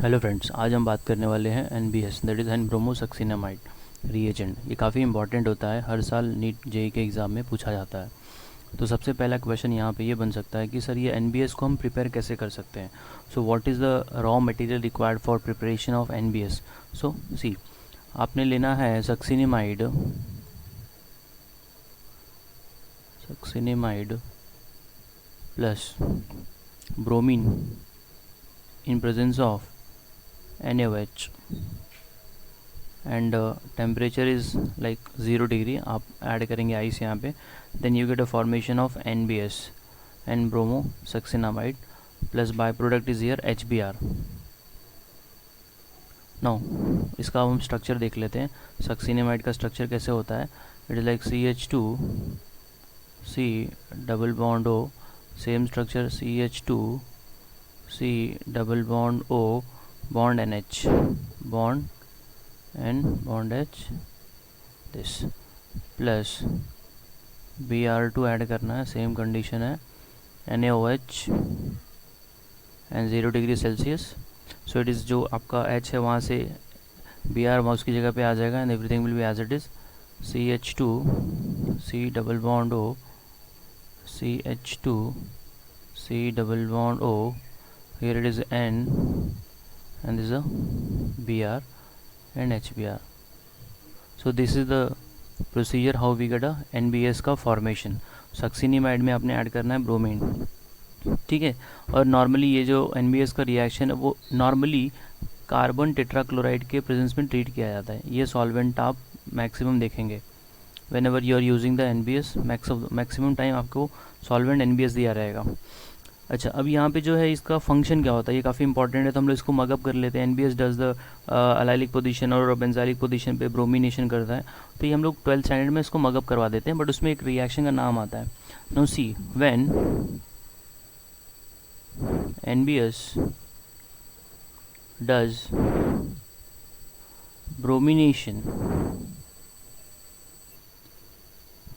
Hello friends, आज हम बात करने वाले हैं NBS that is an bromosuccinimide reagent. ये काफ़ी इंपॉर्टेंट होता है, हर साल नीट जेई के एग्ज़ाम में पूछा जाता है। तो सबसे पहला क्वेश्चन यहाँ पे ये बन सकता है कि सर ये एनबीएस को हम प्रिपेयर कैसे कर सकते हैं। So what is the raw material required for preparation of NBS. So see, आपने लेना है succinimide plus bromine in presence of NaOH and temperature is like 0 degree. आप ऐड करेंगे आइस यहाँ पे, then you get a formation of NBS and bromosuccinamide plus byproduct is here HBr. now इसका हम structure देख लेते हैं। सक्सिनामाइड का स्ट्रक्चर कैसे होता है। It is like CH2 C double bond O, same structure CH2 C double bond O bond NH bond and bond H this plus Br2 add करना है, सेम कंडीशन है NaOH and 0 degree Celsius. So it is जो आपका H है वहाँ से Br वहाँ उसकी जगह पे आ जाएगा and everything will be as it is CH2 C double bond O CH2 C double bond O, here it is N and this is a Br and HBr. so this is the procedure how we get a NBS का formation। Succinimide में आपने add करना है bromine, ठीक है। और normally ये जो NBS का रिएक्शन है वो नॉर्मली कार्बन टेट्राक्लोराइड के प्रेजेंस में ट्रीट किया जाता है। ये सॉल्वेंट आप मैक्सिमम देखेंगे whenever you are using the NBS, maximum time आपको सॉल्वेंट NBS दिया रहेगा। अच्छा, अब यहाँ पे जो है इसका फंक्शन क्या होता है, ये काफ़ी इंपॉर्टेंट है, तो हम लोग इसको मगअप कर लेते हैं। NBS does the allylic position और बेंजाइलिक पोजीशन पे ब्रोमिनेशन करता है, तो ये हम लोग 12th स्टैंडर्ड में इसको मगअप करवा देते हैं, बट उसमें एक रिएक्शन का नाम आता है। No see, when NBS does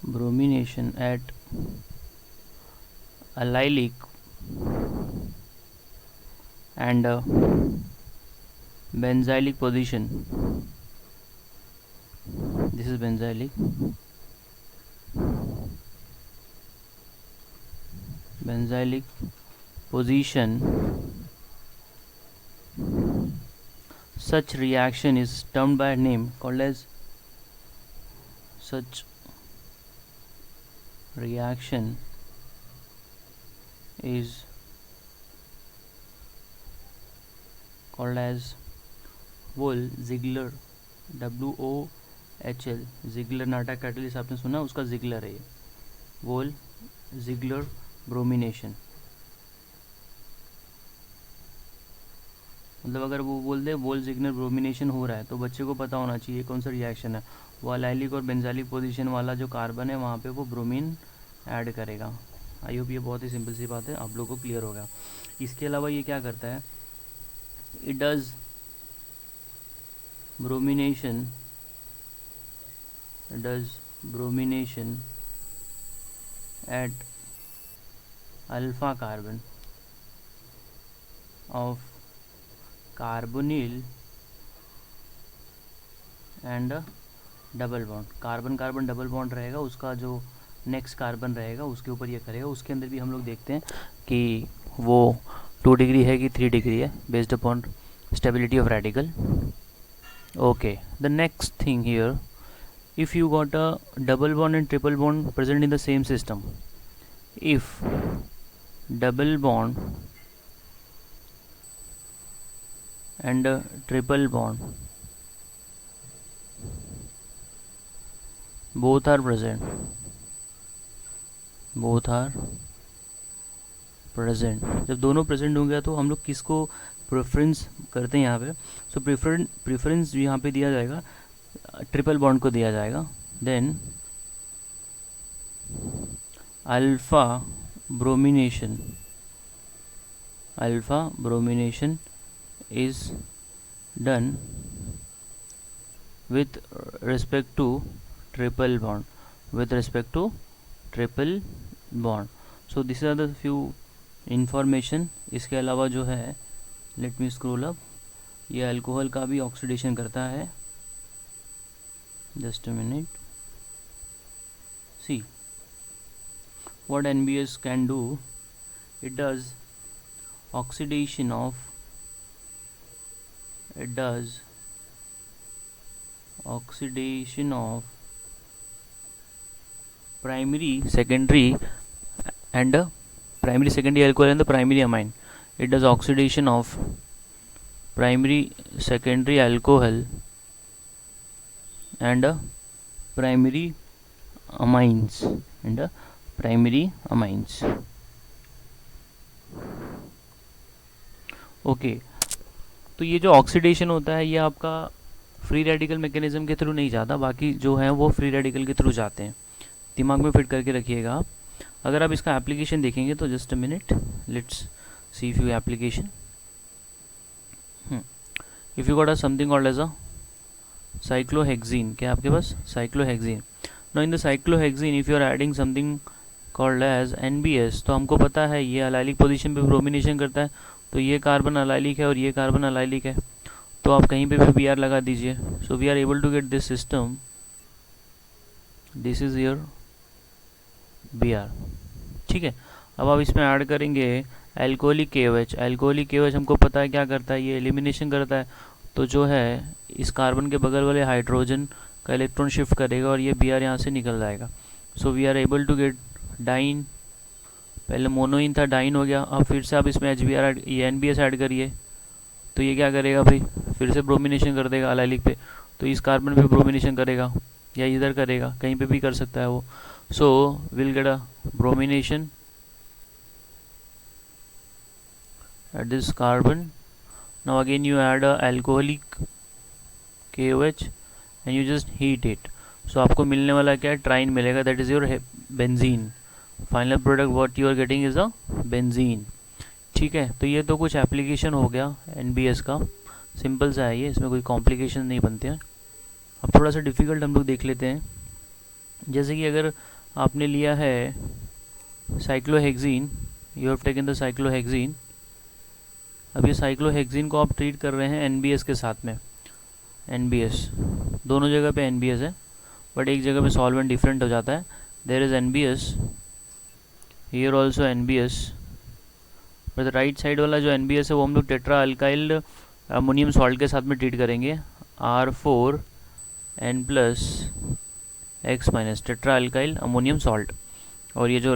bromination at allylic and benzylic position, this is benzylic position, such reaction is termed by a name called as such reaction is called as Wohl-Ziegler, WOHL, Ziggler NATA catalyst आपने सुना, उसका Ziggler है ये, वोल-जिगलर bromination. मतलब अगर वो बोल दे वोल-जिगलर bromination हो रहा है तो बच्चे को पता होना चाहिए कौन सा रिएक्शन है। वो अलाइलिक और बेंजाइलिक पोजीशन वाला जो कार्बन है वहाँ पे वो ब्रोमीन ऐड करेगा। आई होप ये बहुत ही सिंपल सी बात है, आप लोगों को क्लियर होगा। इसके अलावा ये क्या करता है, it does bromination at alpha carbon of carbonyl and double bond, carbon carbon double bond रहेगा, उसका जो नेक्स्ट कार्बन रहेगा उसके ऊपर ये करेगा। उसके अंदर भी हम लोग देखते हैं कि वो 2 डिग्री है कि 3 डिग्री है, based upon stability of radical. Okay, the next thing here, if you got a double bond and triple bond present in the same system, if double bond and triple bond both are present, जब दोनों present हो गया तो हम लोग किसको preference करते हैं यहाँ पे। सो प्रेफरेंस यहाँ पे दिया जाएगा ट्रिपल बॉन्ड को दिया जाएगा। Then alpha bromination is done with respect to triple bond, so these are the few information। इसके अलावा जो है, लेट मी स्क्रॉल अप, ये अल्कोहल का भी ऑक्सीडेशन करता है. Just a minute. See what NBS can do. It does oxidation of primary secondary and primary secondary alcohol and the primary amine. It does oxidation of primary secondary alcohol and primary amines okay. तो ये जो oxidation होता है ये आपका free radical mechanism के through नहीं जाता, बाकी जो है वो फ्री रेडिकल के थ्रू जाते हैं. दिमाग में फिट करके रखिएगा आप. अगर आप इसका एप्लीकेशन देखेंगे तो just a minute, let's see few application. If you got a something called as a cyclohexene, क्या आपके पास cyclohexene. Now in the cyclohexene if you are adding something called as NBS, तो हमको पता है ये अलाइलिक पोजीशन पे bromination करता है, तो ये कार्बन अलाइलिक है और ये कार्बन अलाइलिक है, तो आप कहीं पे भी Br लगा दीजिए. So we are able to get this system. This is your Br. ठीक है. अब आप इसमें ऐड करेंगे एल्कोहलिक KOH. एल्कोहलिक KOH हमको पता है क्या करता है, ये एलिमिनेशन करता है, तो जो है इस कार्बन के बगल वाले हाइड्रोजन का इलेक्ट्रॉन शिफ्ट करेगा और ये Br यहाँ से निकल जाएगा. So we are able to get diene. पहले मोनोइन था, डाइन हो गया. अब फिर से आप इसमें HBr ये NBS ऐड करिए, तो ये क्या करेगा भाई, फिर से ब्रोमिनेशन कर देगा अलाइलिक पे, तो इस कार्बन पे ब्रोमिनेशन करेगा या इधर करेगा, कहीं पे भी कर सकता है वो. So will get a bromination at this carbon. Now again you add a alcoholic KOH and you just heat it. So आपको मिलने वाला क्या है, ट्राइन मिलेगा, that is your benzene. Final product what you are getting is a benzene. ठीक है. तो ये तो कुछ एप्लीकेशन हो गया NBS का, सिंपल सा है ये, इसमें कोई कॉम्प्लिकेशन नहीं बनते हैं. अब थोड़ा सा डिफ़िकल्ट हम लोग देख लेते हैं. जैसे कि अगर आपने लिया है cyclohexene, you have taken the cyclohexene. अब ये साइक्लोहेक्सीन को आप ट्रीट कर रहे हैं NBS के साथ में. NBS दोनों जगह पे NBS है, बट एक जगह पे सॉल्वेंट डिफरेंट हो जाता है. There is NBS, here also NBS, but right side वाला जो NBS है वो हम लोग टेट्रा अल्काइल अमोनियम सॉल्ट के साथ में ट्रीट करेंगे, R4N plus X minus, tetra alkyl ammonium salt. और ये जो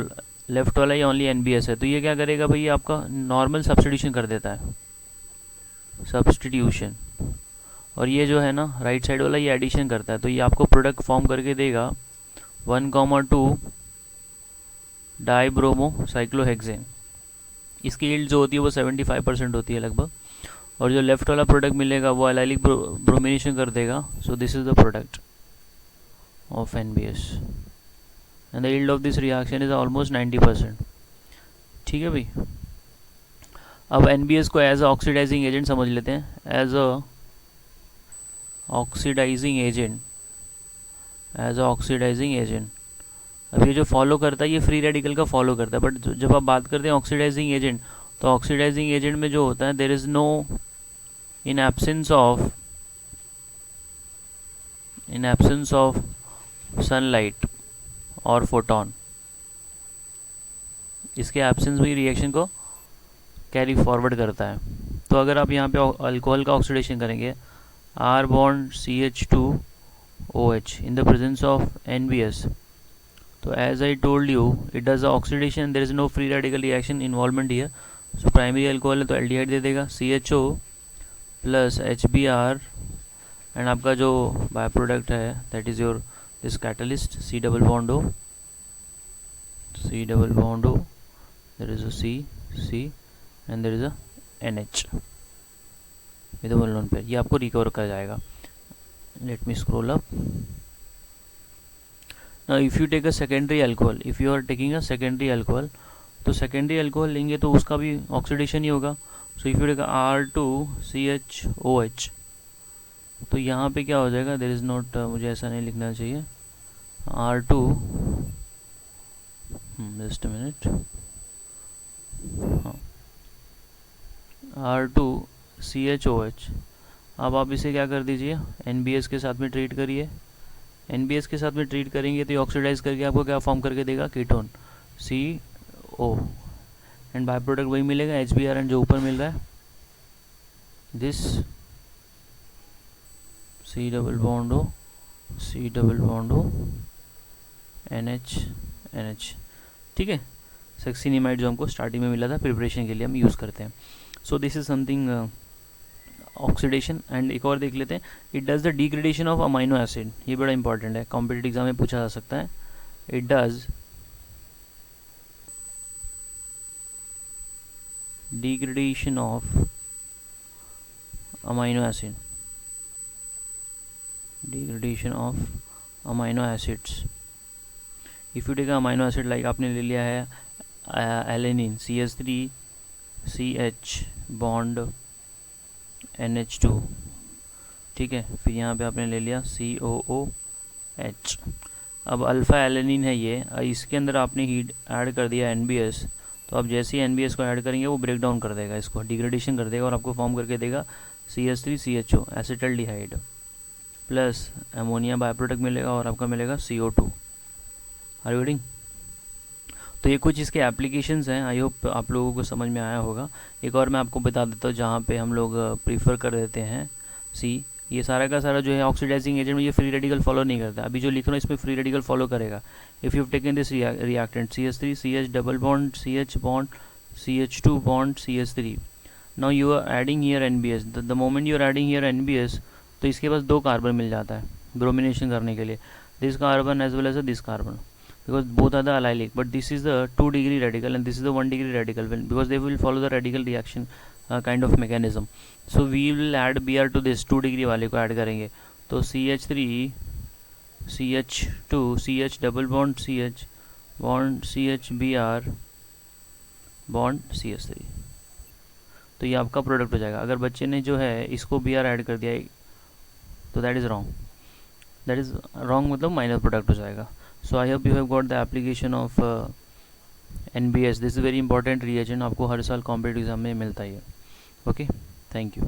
लेफ्ट वाला ये ओनली NBS है, तो ये क्या करेगा भाई, आपका नॉर्मल सब्स्टिट्यूशन कर देता है, सब्स्टिट्यूशन. और ये जो है ना राइट साइड वाला ये एडिशन करता है, तो ये आपको प्रोडक्ट फॉर्म करके देगा 1,2 डाईब्रोमो साइक्लोहेक्सेन. इसकी यील्ड जो होती है वो 75% होती है लगभग. और जो लेफ्ट वाला प्रोडक्ट मिलेगा वो एलाइलिक ब्रोमिनेशन कर देगा. So this is the product of NBS and the yield of this reaction is almost 90%. ठीक है भाई. अब NBS को एज अ ऑक्सीडाइजिंग एजेंट समझ लेते हैं, एज अ ऑक्सीडाइजिंग एजेंट. अब ये जो फॉलो करता है ये फ्री रेडिकल का फॉलो करता है, बट जब आप बात करते हैं ऑक्सीडाइजिंग एजेंट, तो ऑक्सीडाइजिंग एजेंट में जो होता है there is no in absence of sunlight और फोटोन, इसके एब्सेंस में रिएक्शन को कैरी फॉरवर्ड करता है. तो अगर आप यहाँ पे अल्कोहल का ऑक्सीडेशन करेंगे, R bond CH2OH in the presence of NBS, तो as I told you it does the oxidation, there is no free radical reaction involvement here. So primary alcohol है तो एल्डिहाइड दे देगा, CHO प्लस HBr, एंड आपका जो by product है that is your this catalyst C double bond O, there is a C and there is a NH with a well known pair. ये आपको recover कर जाएगा. Let me scroll up. Now if you take a secondary alcohol, if you are taking a secondary alcohol, तो secondary alcohol लेंगे तो उसका भी oxidation ही होगा. So if you take R2CHOH, तो यहाँ पे क्या हो जाएगा, there is not, मुझे ऐसा नहीं लिखना चाहिए, R2 just a minute, हाँ, R2CHOH अब आप इसे क्या कर दीजिए, NBS के साथ में ट्रीट करिए। NBS के साथ में ट्रीट करेंगे तो ये ऑक्सीडाइज करके आपको क्या फॉर्म करके देगा, ketone CO, and by product वही मिलेगा HBr जो ऊपर मिल रहा है, this C double bond O C double bond O NH। ठीक है, सक्सिनिमाइड जो हमको स्टार्टिंग में मिला था प्रिपरेशन के लिए हम यूज़ करते हैं। So this is something oxidation. And एक और देख लेते हैं, it does the degradation of amino acid. ये बड़ा इंपॉर्टेंट है, कॉम्पिटिटिव एग्जाम में पूछा जा सकता है। It does degradation of amino acid, degradation of amino acids. If you take amino acid like आपने ले लिया है एलेनिन CH3CH बॉन्ड NH2, ठीक है, फिर यहाँ पे आपने ले लिया COOH। अब अल्फ़ा एलेनिन है ये, इसके अंदर आपने हीट ऐड कर दिया NBS, तो आप जैसे ही NBS को ऐड करेंगे वो ब्रेक डाउन कर देगा, इसको डिग्रेडेशन कर देगा और आपको फॉर्म करके देगा CH3CHO acetaldehyde plus ammonia by product मिलेगा और आपका मिलेगा CO2। Are you getting? तो ये कुछ इसके एप्लीकेशंस हैं, आई होप आप लोगों को समझ में आया होगा। एक और मैं आपको बता देता हूँ जहाँ पे हम लोग प्रीफर कर देते हैं ये सारा का सारा जो है ऑक्सीडाइजिंग एजेंट में ये फ्री रेडिकल फॉलो नहीं करता। अभी जो लिख रहा हूँ इसमें फ्री रेडिकल फॉलो करेगा। If you taken this reactant CH3CH double bond CH bond CH2 bond CH3, now you are adding here NBS। The moment you are adding here NBS तो इसके पास 2 कार्बन मिल जाता है ब्रोमिनेशन करने के लिए, this carbon as well as this carbon, because both are the allylic, but this is the 2 degree radical and this is the 1 degree radical, because they will follow the radical reaction kind of mechanism. So we will add Br to this 2 degree वाले को add करेंगे तो CH3 CH2 CH double bond CH bond CH Br bond CH3, तो ये आपका product हो जाएगा। अगर बच्चे ने जो है इसको Br ऐड कर दिया तो that is wrong, that is wrong, मतलब माइनर प्रोडक्ट हो जाएगा। So I hope you have got the application of NBS. This is very important reagent, आपको हर साल कॉम्पिटिटिव एग्जाम में मिलता ही है। Okay, thank you.